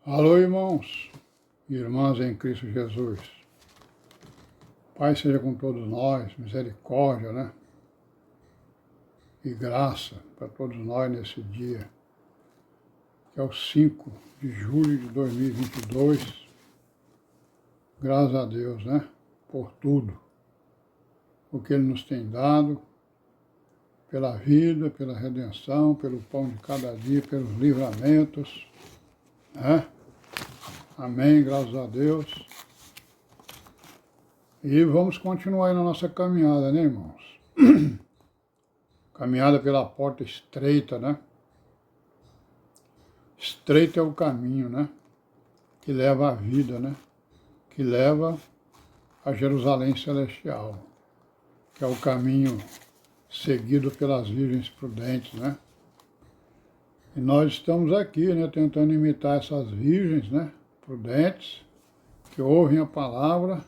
Alô, irmãos e irmãs em Cristo Jesus. Pai seja com todos nós, misericórdia, né? E graça para todos nós nesse dia, que é o 5 de julho de 2022. Graças a Deus, né? Por tudo. O que Ele nos tem dado, pela vida, pela redenção, pelo pão de cada dia, pelos livramentos, né? Amém, graças a Deus. E vamos continuar aí na nossa caminhada, né, irmãos? Caminhada pela porta estreita, né? Estreito é o caminho, né? Que leva à vida, né? Que leva a Jerusalém Celestial, que é o caminho seguido pelas virgens prudentes, né? E nós estamos aqui, né, tentando imitar essas virgens, né, prudentes, que ouvem a palavra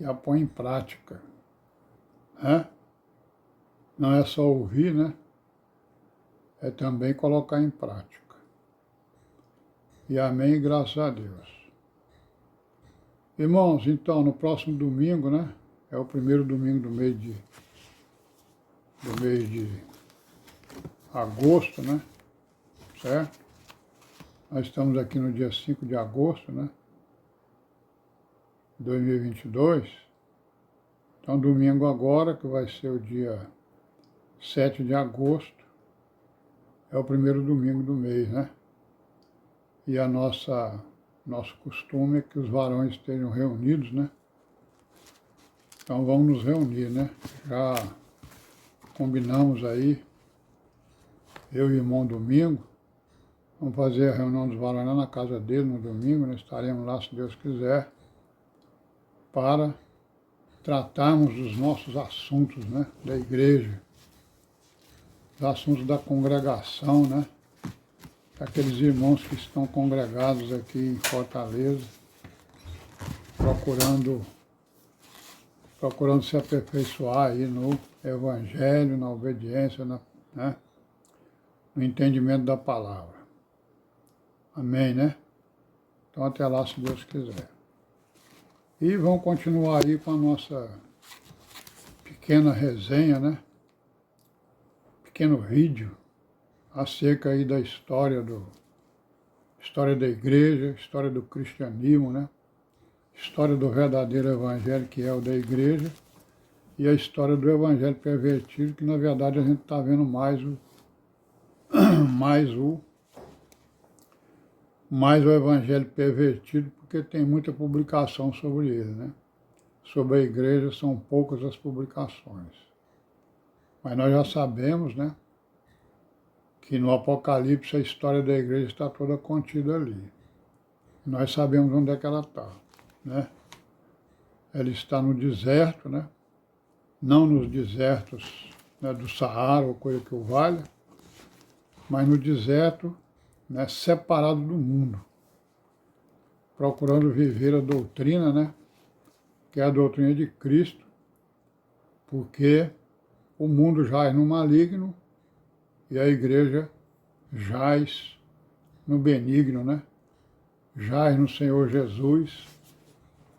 e a põem em prática, né? Não é só ouvir, né? É também colocar em prática. E amém, graças a Deus. Irmãos, então, no próximo domingo, né? É o primeiro domingo do mês de agosto, né? Certo? Nós estamos aqui no dia 5 de agosto, né? 2022. Então, domingo agora, que vai ser o dia 7 de agosto, é o primeiro domingo do mês, né? E nosso costume é que os varões estejam reunidos, né? Então vamos nos reunir, né? Já combinamos aí, eu e o irmão domingo, vamos fazer a reunião dos varões lá na casa dele no domingo, né? Estaremos lá, se Deus quiser, para tratarmos dos nossos assuntos, né? Da igreja, os assuntos da congregação, né? Aqueles irmãos que estão congregados aqui em Fortaleza, procurando se aperfeiçoar aí no Evangelho, na obediência, né? No entendimento da palavra. Amém, né? Então até lá, se Deus quiser. E vamos continuar aí com a nossa pequena resenha, né? Pequeno vídeo acerca aí da história da igreja, história do cristianismo, né? História do verdadeiro evangelho, que é o da igreja, e a história do evangelho pervertido, que na verdade a gente está vendo mais o evangelho pervertido, porque tem muita publicação sobre ele, né? Sobre a igreja são poucas as publicações. Mas nós já sabemos, né, que no Apocalipse a história da igreja está toda contida ali. Nós sabemos onde é que ela está, né? Ela está no deserto, né? Não nos desertos, né, do Saara ou coisa que o valha, mas no deserto, né, separado do mundo, procurando viver a doutrina, né, que é a doutrina de Cristo, porque o mundo jaz no maligno e a igreja jaz no benigno, né? Jaz no Senhor Jesus,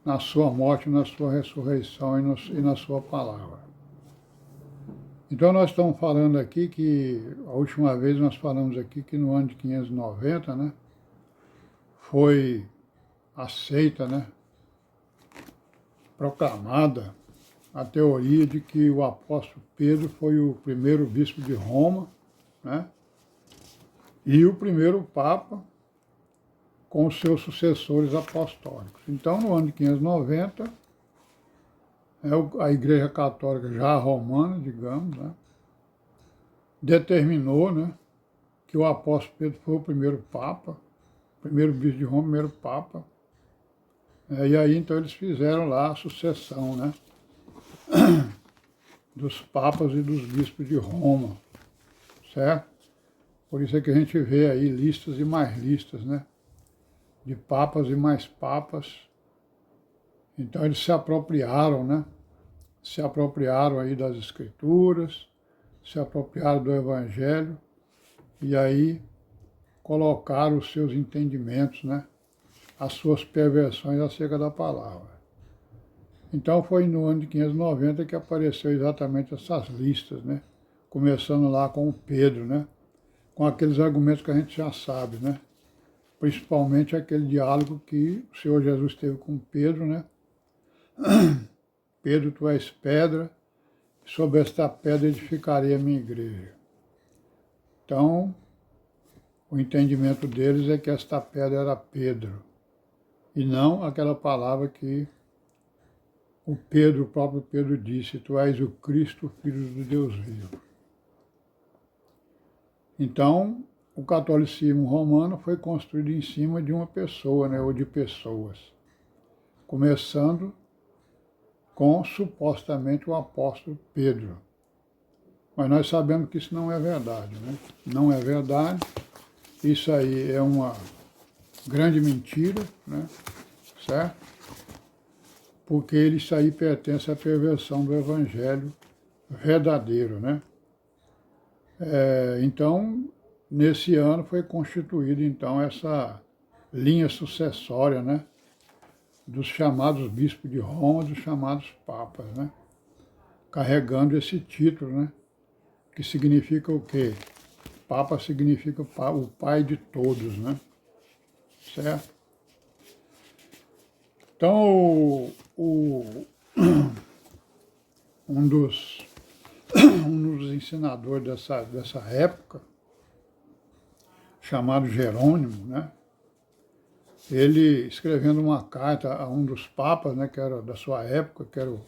na sua morte, na sua ressurreição e na sua palavra. Então nós estamos falando aqui que, a última vez nós falamos aqui que no ano de 590, né, foi aceita, né, proclamada a teoria de que o apóstolo Pedro foi o primeiro bispo de Roma, né, e o primeiro papa com os seus sucessores apostólicos. Então, no ano de 590, a Igreja Católica já romana, digamos, né, determinou, né, que o apóstolo Pedro foi o primeiro papa, primeiro bispo de Roma, primeiro papa. E aí, então, eles fizeram lá a sucessão, né, dos papas e dos bispos de Roma, certo? Por isso é que a gente vê aí listas e mais listas, né, de papas e mais papas. Então, eles se apropriaram, né, se apropriaram aí das escrituras, se apropriaram do evangelho, e aí colocaram os seus entendimentos, né? As suas perversões acerca da palavra. Então foi no ano de 590 que apareceu exatamente essas listas, né? Começando lá com o Pedro, né? Com aqueles argumentos que a gente já sabe, né? Principalmente aquele diálogo que o Senhor Jesus teve com Pedro, né? Pedro, tu és pedra, sobre esta pedra edificarei a minha igreja. Então, o entendimento deles é que esta pedra era Pedro, e não aquela palavra que o próprio Pedro disse, tu és o Cristo, Filho do Deus vivo. Então, o catolicismo romano foi construído em cima de uma pessoa, né, ou de pessoas, começando com, supostamente, o apóstolo Pedro. Mas nós sabemos que isso não é verdade, né? Não é verdade, isso aí é uma grande mentira, né? Certo? Porque isso aí pertence à perversão do evangelho verdadeiro, né? Então, nesse ano foi constituída, então, essa linha sucessória, né? Dos chamados bispos de Roma, dos chamados papas, né? Carregando esse título, né? Que significa o quê? Papa significa o pai de todos, né? Certo? Então, um dos ensinadores dessa época, chamado Jerônimo, né? Ele, escrevendo uma carta a um dos papas, né, que era da sua época, que era o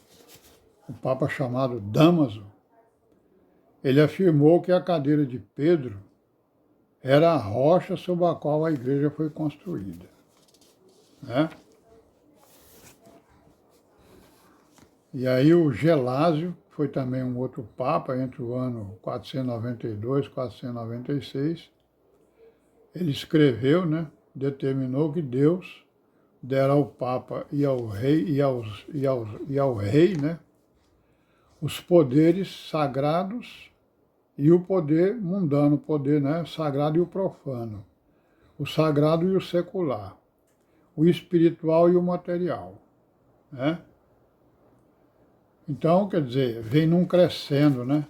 papa chamado Dámaso, ele afirmou que a cadeira de Pedro era a rocha sobre a qual a igreja foi construída, né? E aí o Gelásio, que foi também um outro papa, entre o ano 492 e 496, ele escreveu, né, determinou que Deus dera ao Papa e ao rei, e ao rei, né, os poderes sagrados e o poder mundano, o poder, né, sagrado e o profano, o sagrado e o secular, o espiritual e o material, né? Então, quer dizer, vem num crescendo, né?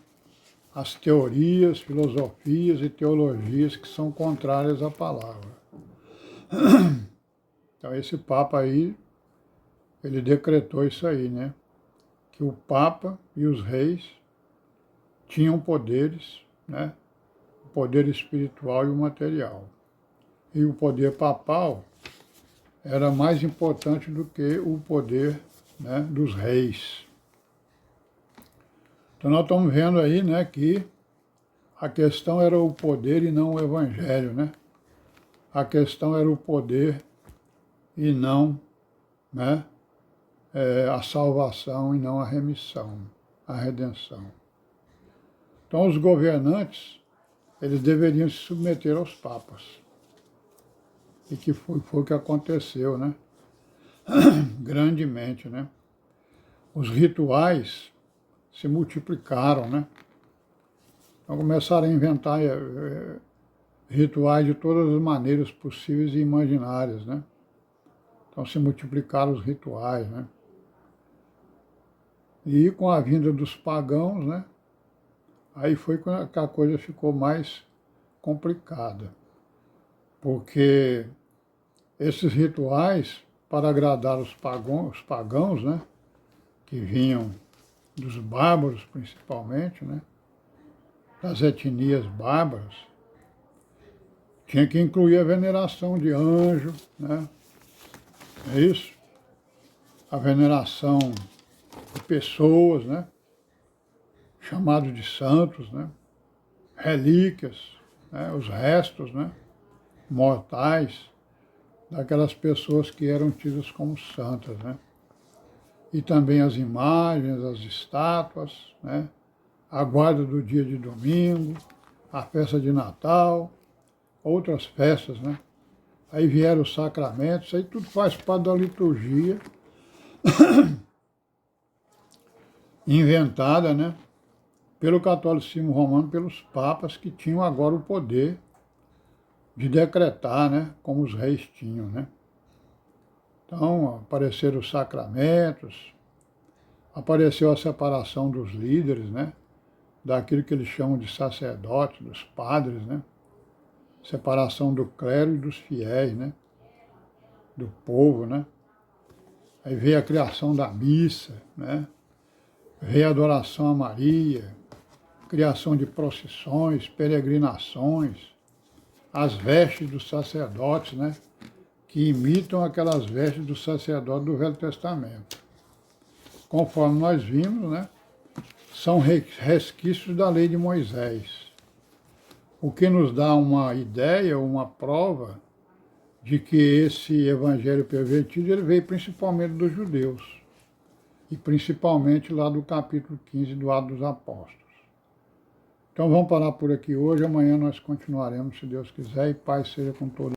As teorias, filosofias e teologias que são contrárias à palavra. Então, esse Papa aí, ele decretou isso aí, né? Que o Papa e os reis tinham poderes, né? O poder espiritual e o material. E o poder papal era mais importante do que o poder, né, dos reis. Então nós estamos vendo aí, né, que a questão era o poder e não o evangelho, né? A questão era o poder e não, né, a salvação e não a remissão, a redenção. Então os governantes, eles deveriam se submeter aos papas. E que foi o que aconteceu, né? Grandemente, né? Os rituais se multiplicaram, né? Então começaram a inventar rituais de todas as maneiras possíveis e imaginárias, né? Então se multiplicaram os rituais, né? E com a vinda dos pagãos, né? Aí foi que a coisa ficou mais complicada. Porque esses rituais, para agradar os pagãos, né? Que vinham dos bárbaros principalmente, né? Das etnias bárbaras, tinha que incluir a veneração de anjo, né? É isso? A veneração de pessoas, né? Chamados de santos, né? Relíquias, né? Os restos, né? Mortais daquelas pessoas que eram tidas como santas, né? E também as imagens, as estátuas, né? A guarda do dia de domingo, a festa de Natal, outras festas, né? Aí vieram os sacramentos, aí tudo faz parte da liturgia inventada, né? Pelo catolicismo romano, pelos papas que tinham agora o poder de decretar, né, como os reis tinham, né? Então, apareceram os sacramentos, apareceu a separação dos líderes, né, daquilo que eles chamam de sacerdotes, dos padres, né? Separação do clero e dos fiéis, né? Do povo, né? Aí veio a criação da missa, né? Veio a adoração a Maria, criação de procissões, peregrinações, as vestes dos sacerdotes, né? Que imitam aquelas vestes dos sacerdotes do Velho Testamento. Conforme nós vimos, né? São resquícios da lei de Moisés, o que nos dá uma ideia, uma prova de que esse evangelho pervertido ele veio principalmente dos judeus, e principalmente lá do capítulo 15 do Atos dos Apóstolos. Então vamos parar por aqui hoje, amanhã nós continuaremos, se Deus quiser, e paz seja com todos.